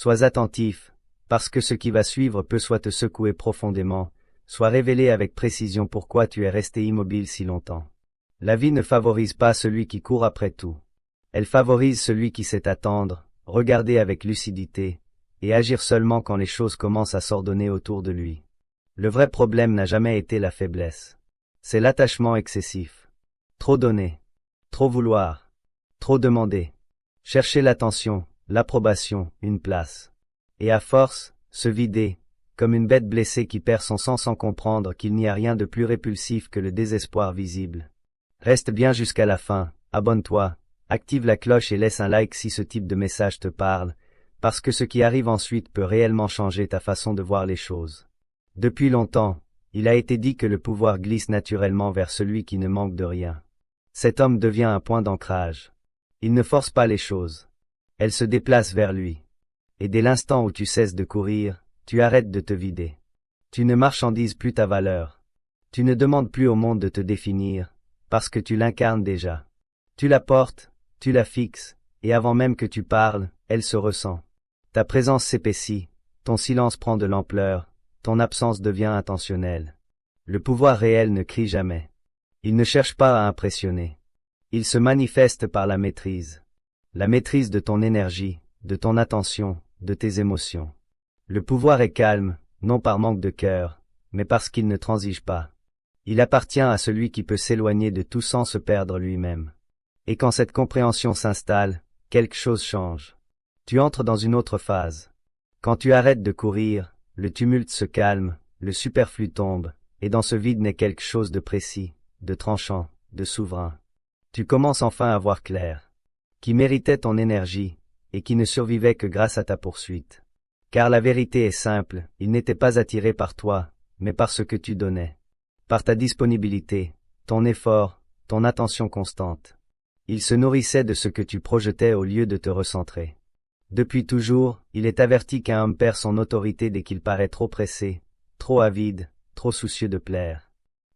Sois attentif, parce que ce qui va suivre peut soit te secouer profondément, soit révéler avec précision pourquoi tu es resté immobile si longtemps. La vie ne favorise pas celui qui court après tout. Elle favorise celui qui sait attendre, regarder avec lucidité, et agir seulement quand les choses commencent à s'ordonner autour de lui. Le vrai problème n'a jamais été la faiblesse. C'est l'attachement excessif. Trop donner. Trop vouloir. Trop demander. Chercher l'attention, l'approbation, une place. Et à force, se vider, comme une bête blessée qui perd son sang sans comprendre qu'il n'y a rien de plus répulsif que le désespoir visible. Reste bien jusqu'à la fin, abonne-toi, active la cloche et laisse un like si ce type de message te parle, parce que ce qui arrive ensuite peut réellement changer ta façon de voir les choses. Depuis longtemps, il a été dit que le pouvoir glisse naturellement vers celui qui ne manque de rien. Cet homme devient un point d'ancrage. Il ne force pas les choses. Elles se déplacent vers lui. Et dès l'instant où tu cesses de courir, tu arrêtes de te vider. Tu ne marchandises plus ta valeur. Tu ne demandes plus au monde de te définir, parce que tu l'incarnes déjà. Tu la portes, tu la fixes, et avant même que tu parles, elle se ressent. Ta présence s'épaissit, ton silence prend de l'ampleur, ton absence devient intentionnelle. Le pouvoir réel ne crie jamais. Il ne cherche pas à impressionner. Il se manifeste par la maîtrise. La maîtrise de ton énergie, de ton attention, de tes émotions. Le pouvoir est calme, non par manque de cœur, mais parce qu'il ne transige pas. Il appartient à celui qui peut s'éloigner de tout sans se perdre lui-même. Et quand cette compréhension s'installe, quelque chose change. Tu entres dans une autre phase. Quand tu arrêtes de courir, le tumulte se calme, le superflu tombe, et dans ce vide naît quelque chose de précis, de tranchant, de souverain. Tu commences enfin à voir clair. Qui méritait ton énergie, et qui ne survivait que grâce à ta poursuite. Car la vérité est simple, il n'était pas attiré par toi, mais par ce que tu donnais. Par ta disponibilité, ton effort, ton attention constante. Il se nourrissait de ce que tu projetais au lieu de te recentrer. Depuis toujours, il est averti qu'un homme perd son autorité dès qu'il paraît trop pressé, trop avide, trop soucieux de plaire.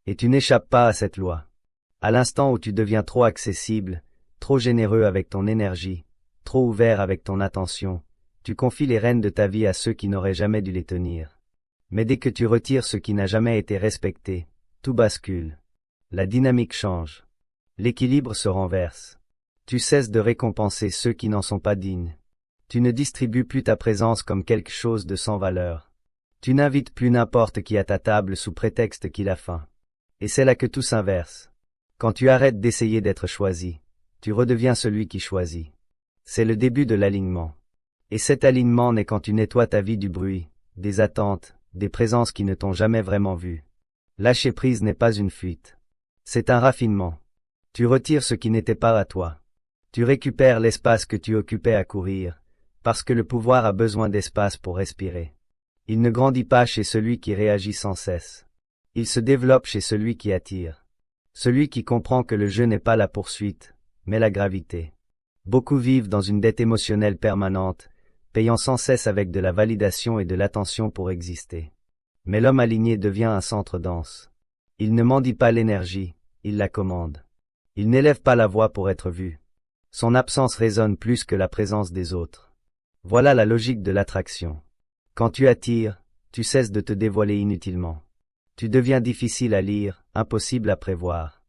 Et tu n'échappes pas à cette loi. À l'instant où tu deviens trop accessible, trop généreux avec ton énergie, trop ouvert avec ton attention, tu confies les rênes de ta vie à ceux qui n'auraient jamais dû les tenir. Mais dès que tu retires ce qui n'a jamais été respecté, tout bascule. La dynamique change. L'équilibre se renverse. Tu cesses de récompenser ceux qui n'en sont pas dignes. Tu ne distribues plus ta présence comme quelque chose de sans valeur. Tu n'invites plus n'importe qui à ta table sous prétexte qu'il a faim. Et c'est là que tout s'inverse. Quand tu arrêtes d'essayer d'être choisi, tu redeviens celui qui choisit. C'est le début de l'alignement. Et cet alignement naît quand tu nettoies ta vie du bruit, des attentes, des présences qui ne t'ont jamais vraiment vu. Lâcher prise n'est pas une fuite. C'est un raffinement. Tu retires ce qui n'était pas à toi. Tu récupères l'espace que tu occupais à courir, parce que le pouvoir a besoin d'espace pour respirer. Il ne grandit pas chez celui qui réagit sans cesse. Il se développe chez celui qui attire. Celui qui comprend que le jeu n'est pas la poursuite, mais la gravité. Beaucoup vivent dans une dette émotionnelle permanente, payant sans cesse avec de la validation et de l'attention pour exister. Mais l'homme aligné devient un centre dense. Il ne mendie pas l'énergie, il la commande. Il n'élève pas la voix pour être vu. Son absence résonne plus que la présence des autres. Voilà la logique de l'attraction. Quand tu attires, tu cesses de te dévoiler inutilement. Tu deviens difficile à lire, impossible à prévoir.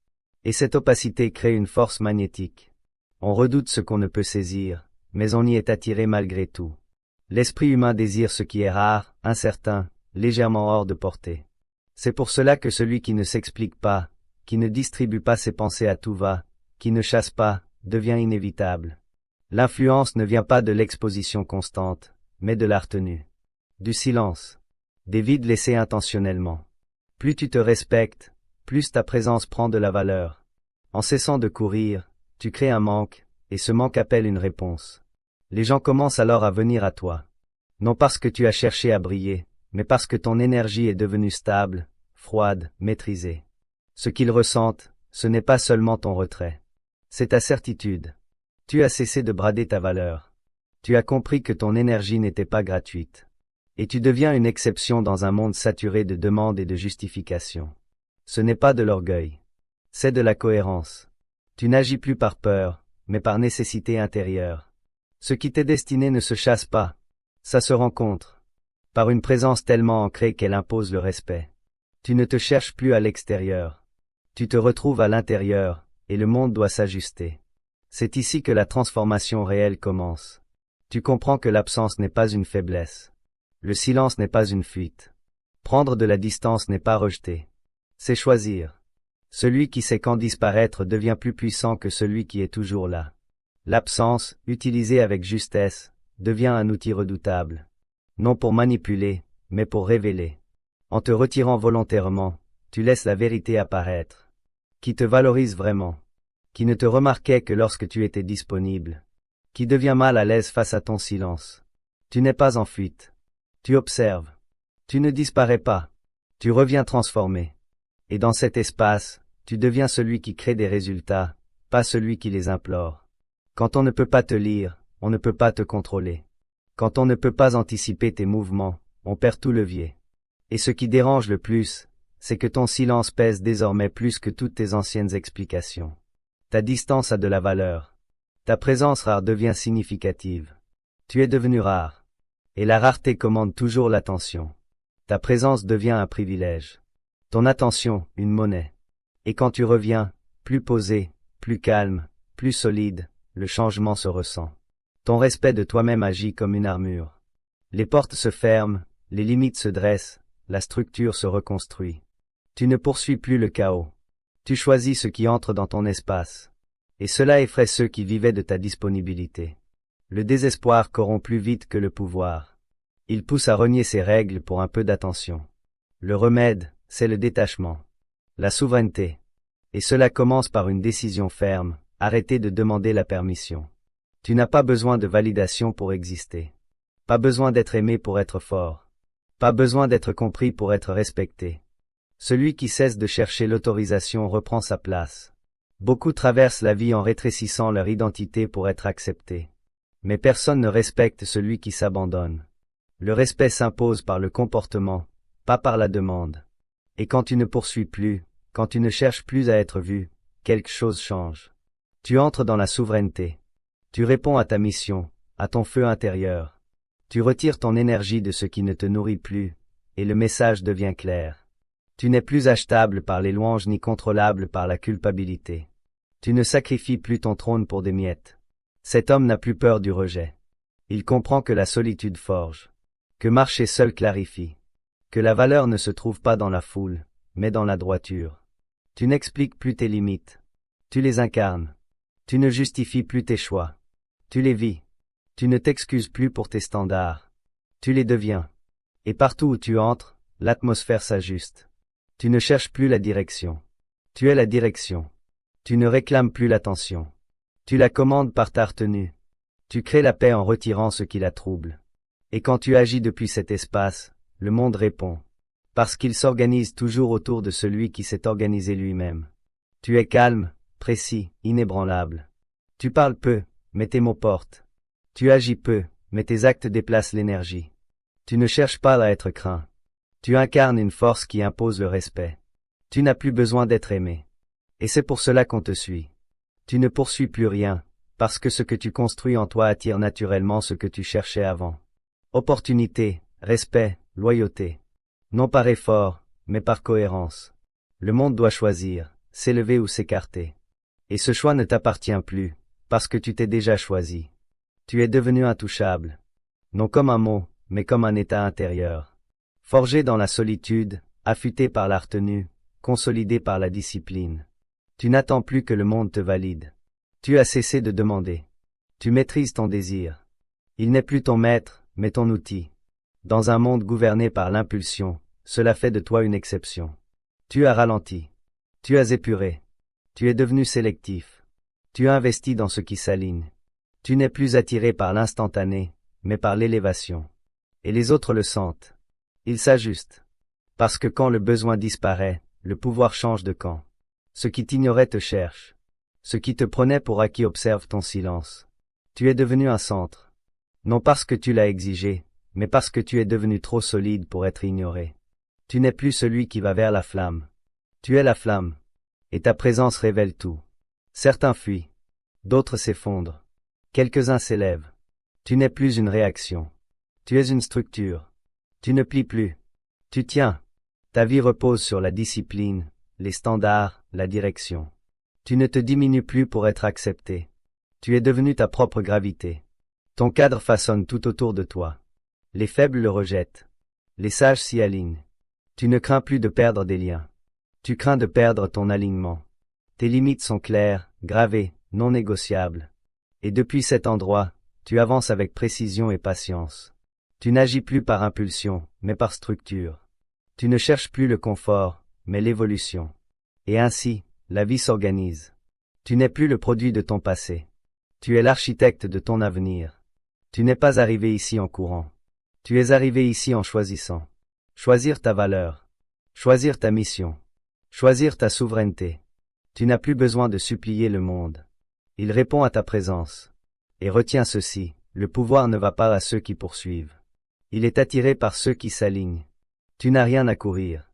Et cette opacité crée une force magnétique. On redoute ce qu'on ne peut saisir, mais on y est attiré malgré tout. L'esprit humain désire ce qui est rare, incertain, légèrement hors de portée. C'est pour cela que celui qui ne s'explique pas, qui ne distribue pas ses pensées à tout va, qui ne chasse pas, devient inévitable. L'influence ne vient pas de l'exposition constante, mais de la retenue. Du silence. Des vides laissés intentionnellement. Plus tu te respectes, plus ta présence prend de la valeur. En cessant de courir, tu crées un manque, et ce manque appelle une réponse. Les gens commencent alors à venir à toi. Non parce que tu as cherché à briller, mais parce que ton énergie est devenue stable, froide, maîtrisée. Ce qu'ils ressentent, ce n'est pas seulement ton retrait. C'est ta certitude. Tu as cessé de brader ta valeur. Tu as compris que ton énergie n'était pas gratuite. Et tu deviens une exception dans un monde saturé de demandes et de justifications. Ce n'est pas de l'orgueil. C'est de la cohérence. Tu n'agis plus par peur, mais par nécessité intérieure. Ce qui t'est destiné ne se chasse pas. Ça se rencontre. Par une présence tellement ancrée qu'elle impose le respect. Tu ne te cherches plus à l'extérieur. Tu te retrouves à l'intérieur, et le monde doit s'ajuster. C'est ici que la transformation réelle commence. Tu comprends que l'absence n'est pas une faiblesse. Le silence n'est pas une fuite. Prendre de la distance n'est pas rejeter. C'est choisir. Celui qui sait quand disparaître devient plus puissant que celui qui est toujours là. L'absence, utilisée avec justesse, devient un outil redoutable. Non pour manipuler, mais pour révéler. En te retirant volontairement, tu laisses la vérité apparaître. Qui te valorise vraiment. Qui ne te remarquait que lorsque tu étais disponible. Qui devient mal à l'aise face à ton silence. Tu n'es pas en fuite. Tu observes. Tu ne disparais pas. Tu reviens transformé. Et dans cet espace, tu deviens celui qui crée des résultats, pas celui qui les implore. Quand on ne peut pas te lire, on ne peut pas te contrôler. Quand on ne peut pas anticiper tes mouvements, on perd tout levier. Et ce qui dérange le plus, c'est que ton silence pèse désormais plus que toutes tes anciennes explications. Ta distance a de la valeur. Ta présence rare devient significative. Tu es devenu rare. Et la rareté commande toujours l'attention. Ta présence devient un privilège. Ton attention, une monnaie. Et quand tu reviens, plus posé, plus calme, plus solide, le changement se ressent. Ton respect de toi-même agit comme une armure. Les portes se ferment, les limites se dressent, la structure se reconstruit. Tu ne poursuis plus le chaos. Tu choisis ce qui entre dans ton espace. Et cela effraie ceux qui vivaient de ta disponibilité. Le désespoir corrompt plus vite que le pouvoir. Il pousse à renier ses règles pour un peu d'attention. Le remède, c'est le détachement. La souveraineté. Et cela commence par une décision ferme, arrêter de demander la permission. Tu n'as pas besoin de validation pour exister. Pas besoin d'être aimé pour être fort. Pas besoin d'être compris pour être respecté. Celui qui cesse de chercher l'autorisation reprend sa place. Beaucoup traversent la vie en rétrécissant leur identité pour être acceptés. Mais personne ne respecte celui qui s'abandonne. Le respect s'impose par le comportement, pas par la demande. Et quand tu ne poursuis plus, quand tu ne cherches plus à être vu, quelque chose change. Tu entres dans la souveraineté. Tu réponds à ta mission, à ton feu intérieur. Tu retires ton énergie de ce qui ne te nourrit plus, et le message devient clair. Tu n'es plus achetable par les louanges ni contrôlable par la culpabilité. Tu ne sacrifies plus ton trône pour des miettes. Cet homme n'a plus peur du rejet. Il comprend que la solitude forge, que marcher seul clarifie, que la valeur ne se trouve pas dans la foule, mais dans la droiture. Tu n'expliques plus tes limites. Tu les incarnes. Tu ne justifies plus tes choix. Tu les vis. Tu ne t'excuses plus pour tes standards. Tu les deviens. Et partout où tu entres, l'atmosphère s'ajuste. Tu ne cherches plus la direction. Tu es la direction. Tu ne réclames plus l'attention. Tu la commandes par ta retenue. Tu crées la paix en retirant ce qui la trouble. Et quand tu agis depuis cet espace, le monde répond. Parce qu'il s'organise toujours autour de celui qui s'est organisé lui-même. Tu es calme, précis, inébranlable. Tu parles peu, mais tes mots portent. Tu agis peu, mais tes actes déplacent l'énergie. Tu ne cherches pas à être craint. Tu incarnes une force qui impose le respect. Tu n'as plus besoin d'être aimé. Et c'est pour cela qu'on te suit. Tu ne poursuis plus rien, parce que ce que tu construis en toi attire naturellement ce que tu cherchais avant. Opportunité, respect, loyauté. Non par effort, mais par cohérence. Le monde doit choisir, s'élever ou s'écarter. Et ce choix ne t'appartient plus, parce que tu t'es déjà choisi. Tu es devenu intouchable. Non comme un mot, mais comme un état intérieur. Forgé dans la solitude, affûté par la retenue, consolidé par la discipline. Tu n'attends plus que le monde te valide. Tu as cessé de demander. Tu maîtrises ton désir. Il n'est plus ton maître, mais ton outil. Dans un monde gouverné par l'impulsion, cela fait de toi une exception. Tu as ralenti. Tu as épuré. Tu es devenu sélectif. Tu as investi dans ce qui s'aligne. Tu n'es plus attiré par l'instantané, mais par l'élévation. Et les autres le sentent. Ils s'ajustent. Parce que quand le besoin disparaît, le pouvoir change de camp. Ce qui t'ignorait te cherche. Ce qui te prenait pour acquis observe ton silence. Tu es devenu un centre. Non parce que tu l'as exigé, mais parce que tu es devenu trop solide pour être ignoré. Tu n'es plus celui qui va vers la flamme. Tu es la flamme. Et ta présence révèle tout. Certains fuient. D'autres s'effondrent. Quelques-uns s'élèvent. Tu n'es plus une réaction. Tu es une structure. Tu ne plies plus. Tu tiens. Ta vie repose sur la discipline, les standards, la direction. Tu ne te diminues plus pour être accepté. Tu es devenu ta propre gravité. Ton cadre façonne tout autour de toi. Les faibles le rejettent. Les sages s'y alignent. Tu ne crains plus de perdre des liens. Tu crains de perdre ton alignement. Tes limites sont claires, gravées, non négociables. Et depuis cet endroit, tu avances avec précision et patience. Tu n'agis plus par impulsion, mais par structure. Tu ne cherches plus le confort, mais l'évolution. Et ainsi, la vie s'organise. Tu n'es plus le produit de ton passé. Tu es l'architecte de ton avenir. Tu n'es pas arrivé ici en courant. Tu es arrivé ici en choisissant. Choisir ta valeur. Choisir ta mission. Choisir ta souveraineté. Tu n'as plus besoin de supplier le monde. Il répond à ta présence. Et retiens ceci, le pouvoir ne va pas à ceux qui poursuivent. Il est attiré par ceux qui s'alignent. Tu n'as rien à courir.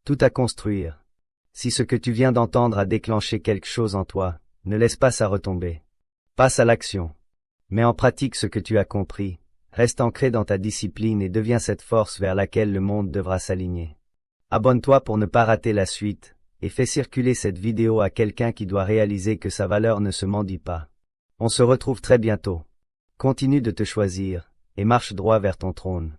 Tout à construire. Si ce que tu viens d'entendre a déclenché quelque chose en toi, ne laisse pas ça retomber. Passe à l'action. Mets en pratique ce que tu as compris. Reste ancré dans ta discipline et deviens cette force vers laquelle le monde devra s'aligner. Abonne-toi pour ne pas rater la suite, et fais circuler cette vidéo à quelqu'un qui doit réaliser que sa valeur ne se mendie pas. On se retrouve très bientôt. Continue de te choisir, et marche droit vers ton trône.